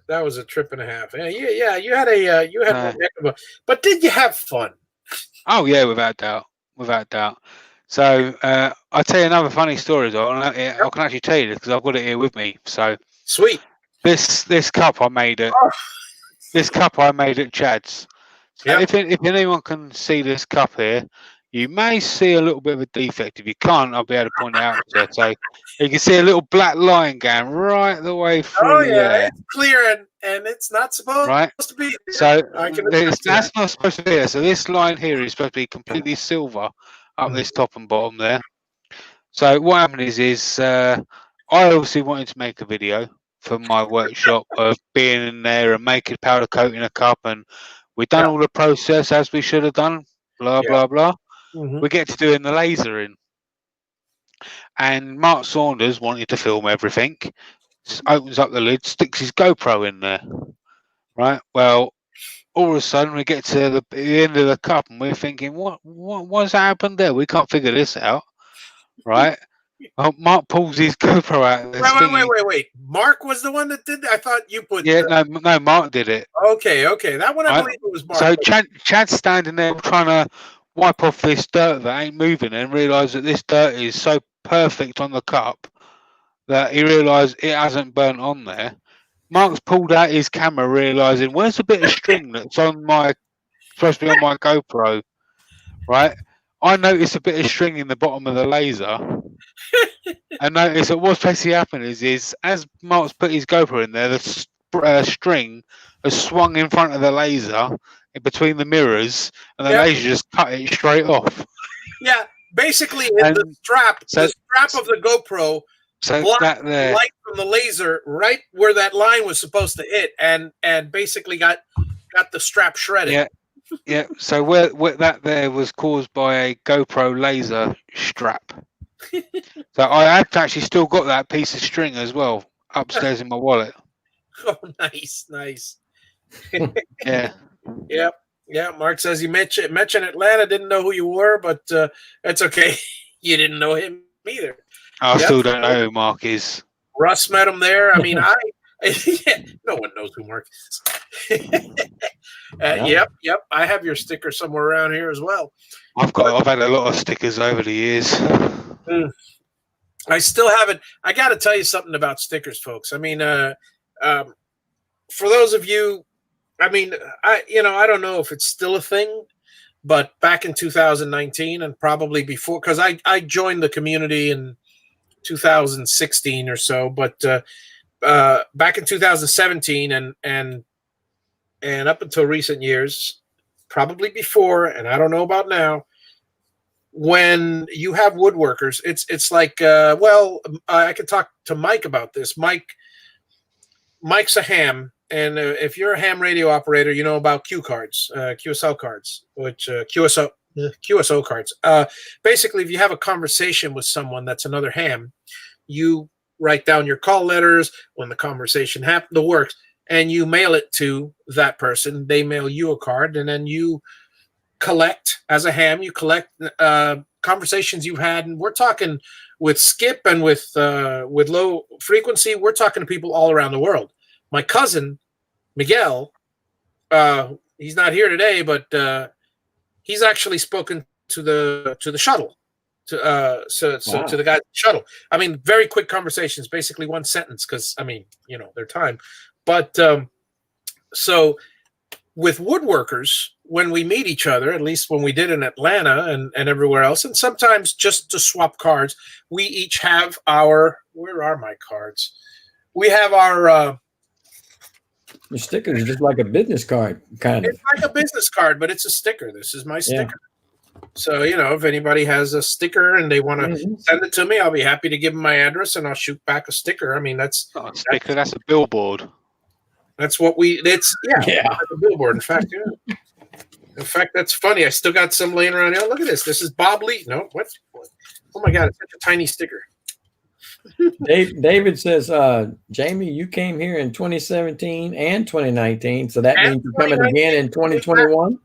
that was a trip and a half. Yeah. You had one heck of a. But did you have fun? Oh yeah, without doubt. So I'll tell you another funny story though. I can actually tell you this because I've got it here with me. So sweet. This cup I made at this cup I made at Chad's. So if anyone can see this cup here, you may see a little bit of a defect. If you can't, I'll be able to point it out to you. So you can see a little black line going right the way through. Oh yeah, it's clear and it's not supposed to be. So that's not supposed to be there. So this line here is supposed to be completely silver up this top and bottom there. So what happened is I obviously wanted to make a video for my workshop of being in there and making powder coating a cup, and we've done all the process as we should have done. Blah blah blah. We get to doing the lasering, and Mark Saunders wanted to film everything. Opens up the lid, sticks his GoPro in there. Right. Well, all of a sudden we get to the end of the cup, and we're thinking, what's happened there? We can't figure this out. Right. Well, Mark pulls his GoPro out. Wait. Mark was the one that did that? I thought you put. Yeah, no, Mark did it. Okay. That one I believe it was Mark. So Chad's standing there trying to wipe off this dirt that ain't moving, and realise that this dirt is so perfect on the cup that he realised it hasn't burnt on there. Mark's pulled out his camera, realising where's the bit of string that's supposed to be on my GoPro, right? I noticed a bit of string in the bottom of the laser. I noticed that what's basically happened is as Mark's put his GoPro in there, the string has swung in front of the laser in between the mirrors, and the laser just cut it straight off. Yeah, basically the strap of the GoPro blocked the light from the laser right where that line was supposed to hit, and basically got the strap shredded. Yeah. So where that there was caused by a GoPro laser strap. So I have actually still got that piece of string as well upstairs in my wallet. Oh, nice. Yeah. Yeah. Mark says you mentioned Atlanta, didn't know who you were, but that's okay. You didn't know him either. I still don't know who Mark is. Russ met him there. I mean, no one knows who Mark is. Yep. I have your sticker somewhere around here as well. I've had a lot of stickers over the years. I still haven't. I got to tell you something about stickers, folks. I mean, for those of you, I mean, I don't know if it's still a thing, but back in 2019 and probably before, because I joined the community in 2016 or so, but back in 2017 and up until recent years, probably before, and I don't know about now, when you have woodworkers, it's like, I could talk to Mike about this. Mike's a ham, and if you're a ham radio operator, you know about Q cards, QSL cards, which QSO cards. Basically, if you have a conversation with someone that's another ham, you write down your call letters when the conversation happens, the works, and you mail it to that person. They mail you a card, and then you collect, as a ham, you collect conversations you've had. And we're talking with Skip and with low frequency, we're talking to people all around the world. My cousin, Miguel, he's not here today, but he's actually spoken to the shuttle. To to the guy at the shuttle. I mean, very quick conversations, basically one sentence, because I mean, their time. But so with woodworkers, when we meet each other, at least when we did in Atlanta and everywhere else, and sometimes just to swap cards, we each have our, where are my cards? We have our your sticker is just like a business card, kind of. It's like a business card, but it's a sticker. This is my sticker. So, if anybody has a sticker and they want to send it to me, I'll be happy to give them my address and I'll shoot back a sticker. I mean, that's not a sticker, that's a billboard. That's what it's a billboard. In fact, that's funny. I still got some laying around here. Look at this. This is Bob Lee. No, what? Oh my God, it's such a tiny sticker. David says, Jamie, you came here in 2017 and 2019, so that means you're coming again in 2021.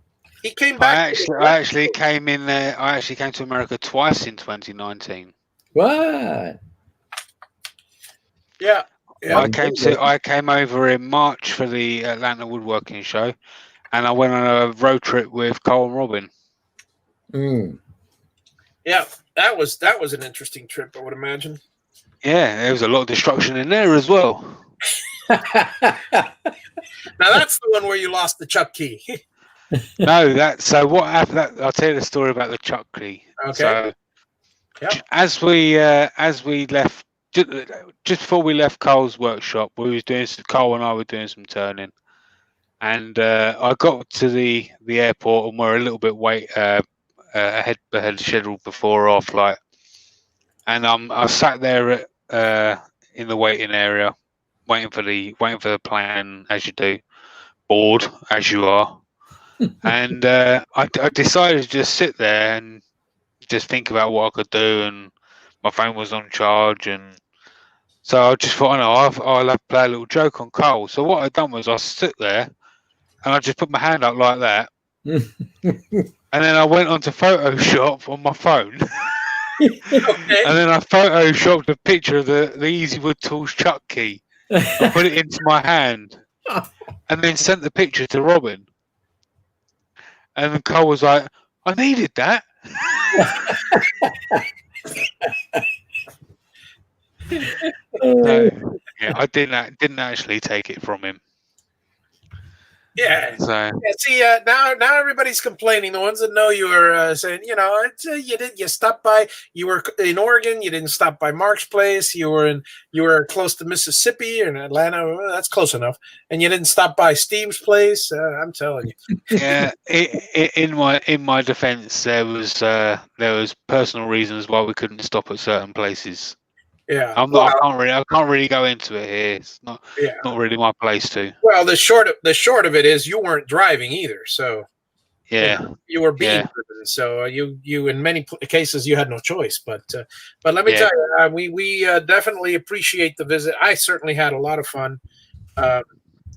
He came back. I actually came in there. I actually came to America twice in 2019. What? Yeah. I came over in March for the Atlanta Woodworking show, and I went on a road trip with Cole and Robin. Yeah, that was an interesting trip, I would imagine. Yeah, there was a lot of destruction in there as well. Now that's the one where you lost the Chuck key. No, so what happened? I'll tell you the story about the Chuck key. Okay. So, as we left, just before we left Cole's workshop, Cole and I were doing some turning, and I got to the airport and we're a little bit ahead of schedule before our flight, and I sat there in the waiting area, waiting for the plane, as you do, bored as you are. And I decided to just sit there and just think about what I could do, and my phone was on charge, and so I just thought, I'll have to play a little joke on Cole. So what I done was I stood there and I just put my hand up like that, and then I went onto Photoshop on my phone, and then I photoshopped a picture of the Easy Wood Tools Chuck key. I put it into my hand, and then sent the picture to Robin. And then Cole was like, I needed that. So, yeah, I didn't actually take it from him. Yeah. So see, now everybody's complaining. The ones that know you are saying, you stopped by. You were in Oregon. You didn't stop by Mark's place. You were close to Mississippi or in Atlanta. Well, that's close enough. And you didn't stop by Steve's place. I'm telling you. Yeah. In my defense, there was personal reasons why we couldn't stop at certain places. Yeah, I can't really go into it here. It's not really my place to. Well, the short of it is you weren't driving either, so you were being driven. So you in many cases you had no choice. But let me tell you, we definitely appreciate the visit. I certainly had a lot of fun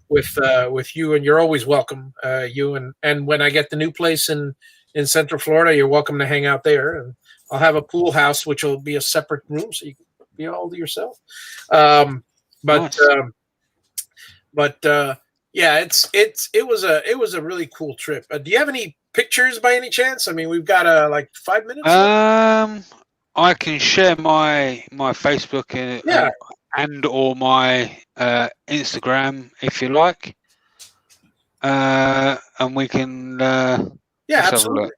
with you, and you're always welcome. You and when I get the new place in Central Florida, you're welcome to hang out there, and I'll have a pool house which will be a separate room, so you can be all to yourself. Nice. Yeah, it was a really cool trip. Do you have any pictures by any chance? I mean, we've got like 5 minutes. I can share my Facebook and or my Instagram if you like, and we can absolutely.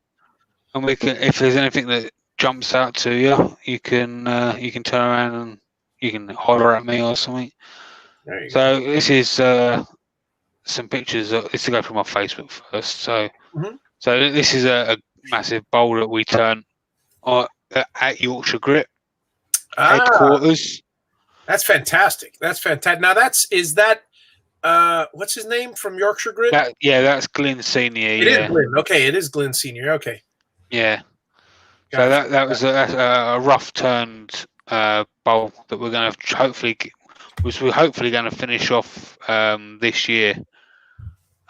And we can, if there's anything that jumps out to you, you can turn around and you can holler at me or something. So this is some pictures. This to go through my Facebook first. So this is a massive bowl that we turn at Yorkshire Grip headquarters. That's fantastic. That's fantastic. Now is that what's his name from Yorkshire Grip? That's Glyn Senior. It is Glyn. Okay, it is Glyn Senior. Okay. Yeah. So that was a rough turned bowl that we're going to hopefully going to finish off this year.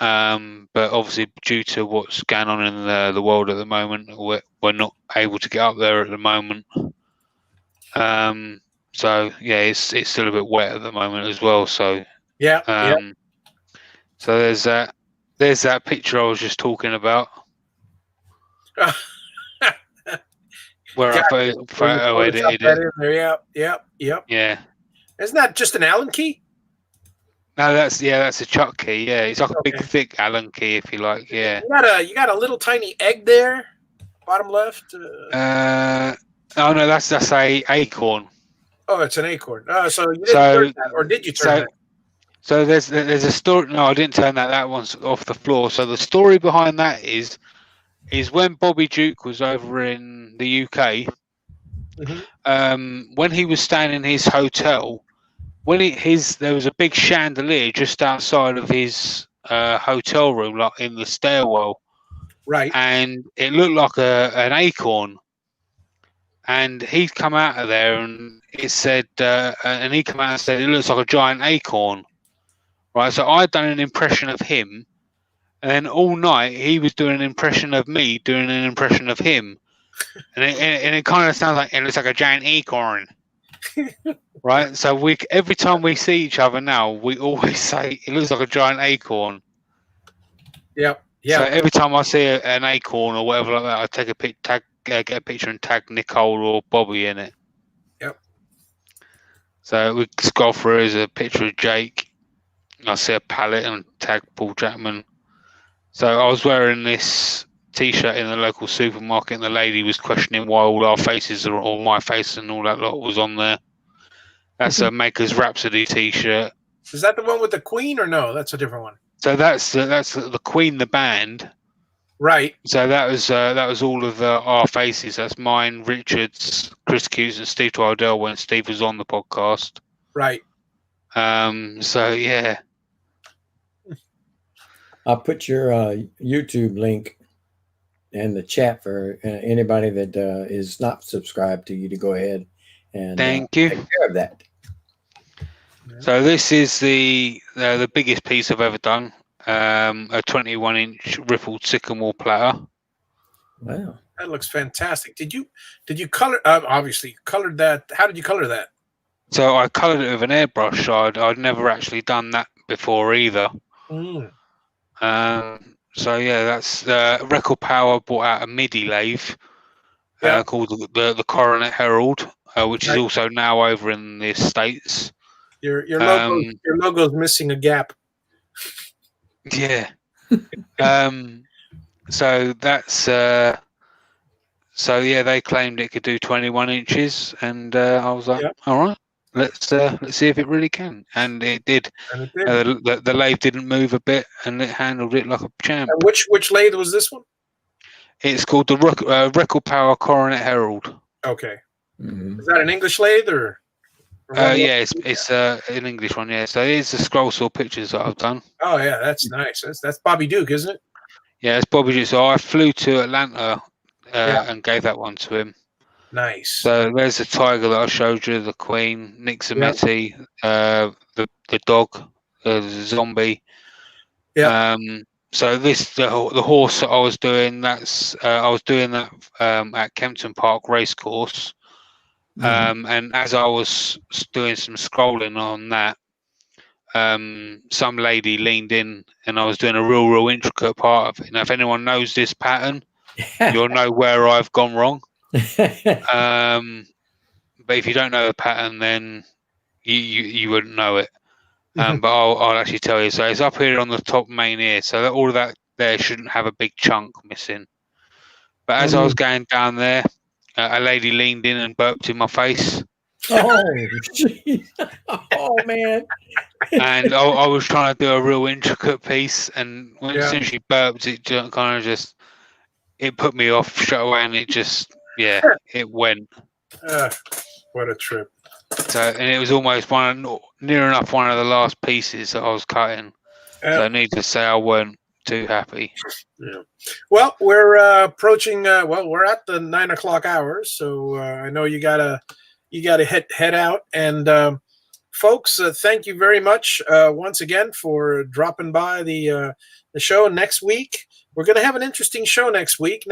But obviously due to what's going on in the world at the moment, we're not able to get up there at the moment. So it's still a bit wet at the moment as well. So So there's that. There's that picture I was just talking about, where I Gotcha. Where you photo Photoshop edited that it. in there. Yep. Yeah. Isn't that just an Allen key? No, that's a chuck key. Yeah, it's like a big, Okay. thick Allen key, if you like. Yeah. You got a little tiny egg there, bottom left. Oh no, that's a acorn. Oh, it's an acorn. So you didn't So turn that, or did you turn that? So there's a story. No, I didn't turn that. That one's off the floor. So the story behind that is when Bobby Duke was over in the UK. When he was staying in his hotel, there was a big chandelier just outside of his hotel room, like in the stairwell, Right. and it looked like an acorn. And he'd come out of there, and it said, and he come out and said it looks like a giant acorn. Right, so I'd done an impression of him, and then all night he was doing an impression of me, doing an impression of him, and it kind of sounds like it looks like a giant acorn, right? So every time we see each other now, we always say it looks like a giant acorn. Yep. So every time I see an acorn or whatever like that, I take get a picture and tag Nicole or Bobby in it. Yep. So we scroll through. There's a picture of Jake. I see a palette and tag Paul Jackman. So I was wearing this T-shirt in the local supermarket, and the lady was questioning why all our faces are all my face and all that lot was on there. That's a Maker's Rhapsody T-shirt. Is that the one with the Queen, or no? That's a different one. So that's the Queen, the band. Right. So that was all of our faces. That's mine, Richard's, Chris Hughes, and Steve Twildell when Steve was on the podcast. Right. So yeah. I'll put your YouTube link in the chat for anybody that is not subscribed to you to go ahead and thank you. take care of that. So this is the biggest piece I've ever done. A 21-inch rippled sycamore platter. Wow, that looks fantastic. Did you color? Obviously, colored that. How did you color that? So I coloured it with an airbrush. I'd never actually done that before either. So yeah, that's Record Power bought out a MIDI lathe called the Coronet Herald, which is also now over in the States. Your logo's missing a gap. Yeah. So that's so yeah, they claimed it could do 21 inches, and I was like, all right, let's see if it really can, and it did. And it did. The lathe didn't move a bit, and it handled it like a champ. And which lathe was this one? It's called the Record Power Coronet Herald. Okay. Is that an English lathe or? Yeah, it's an English one. Yeah, so here's the scroll saw pictures that I've done. Oh yeah, that's nice. That's Bobby Duke, isn't it? Yeah, it's Bobby Duke. So I flew to Atlanta and gave that one to him. Nice. So there's the tiger that I showed you, the Queen, Nick Zametti, the dog, the zombie. Yeah. So the horse that I was doing, I was doing that at Kempton Park Racecourse. And as I was doing some scrolling on that, some lady leaned in, and I was doing a real intricate part of it. Now, if anyone knows this pattern, you'll know where I've gone wrong. But if you don't know the pattern, then you wouldn't know it. But I'll actually tell you. So it's up here on the top main ear. So all of that there shouldn't have a big chunk missing. But as I was going down there, a lady leaned in and burped in my face. Oh, geez. Oh man! And I was trying to do a real intricate piece, and as soon as she burped, it kind of just put me off straight away, and it went. What a trip! So, and it was almost near enough one of the last pieces that I was cutting. So I need to say I weren't too happy. Yeah. Well, we're approaching. We're at the 9 o'clock hour, so I know you gotta head out. And folks, thank you very much once again for dropping by the show. Next week we're going to have an interesting show. Next week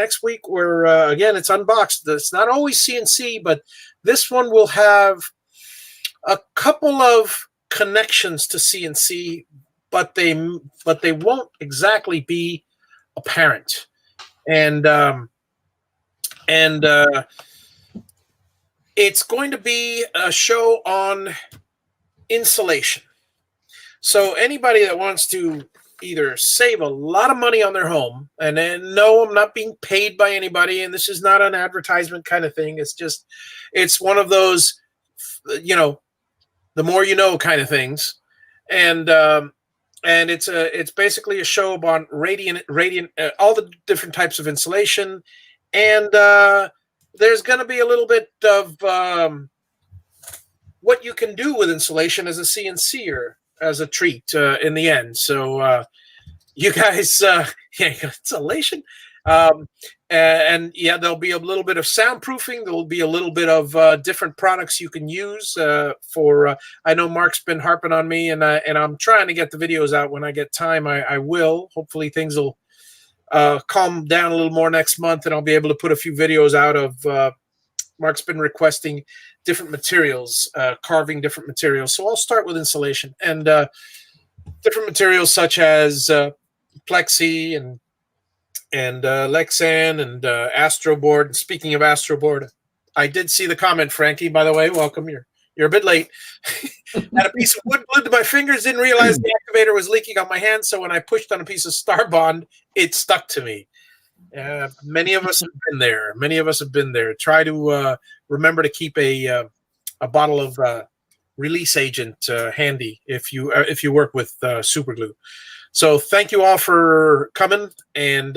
we're again, it's unboxed. It's not always CNC, but this one will have a couple of connections to CNC but they won't exactly be apparent. And it's going to be a show on insulation. So anybody that wants to either save a lot of money on their home, and then no, I'm not being paid by anybody, and this is not an advertisement kind of thing. It's one of those, the more you know kind of things, and it's basically a show about radiant, all the different types of insulation, and there's going to be a little bit of what you can do with insulation as a CNCer as a treat in the end. So you guys, insulation. And yeah, there'll be a little bit of soundproofing. There'll be a little bit of different products you can use for. I know Mark's been harping on me, and I'm trying to get the videos out when I get time. I will. Hopefully, things will calm down a little more next month, and I'll be able to put a few videos out of. Mark's been requesting different materials, carving different materials. So I'll start with insulation and different materials such as plexi and Lexan and Astroboard. And speaking of Astroboard, I did see the comment, Frankie, by the way. Welcome. You're a bit late. Had a piece of wood glued to my fingers, didn't realize the activator was leaking on my hand, so when I pushed on a piece of Star Bond, it stuck to me. Many of us have been there. Try to remember to keep a bottle of release agent handy if you work with super glue. So thank you all for coming, and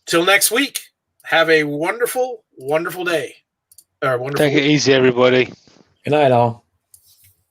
till next week, have a wonderful, wonderful day. Take it easy, everybody. Good night, all.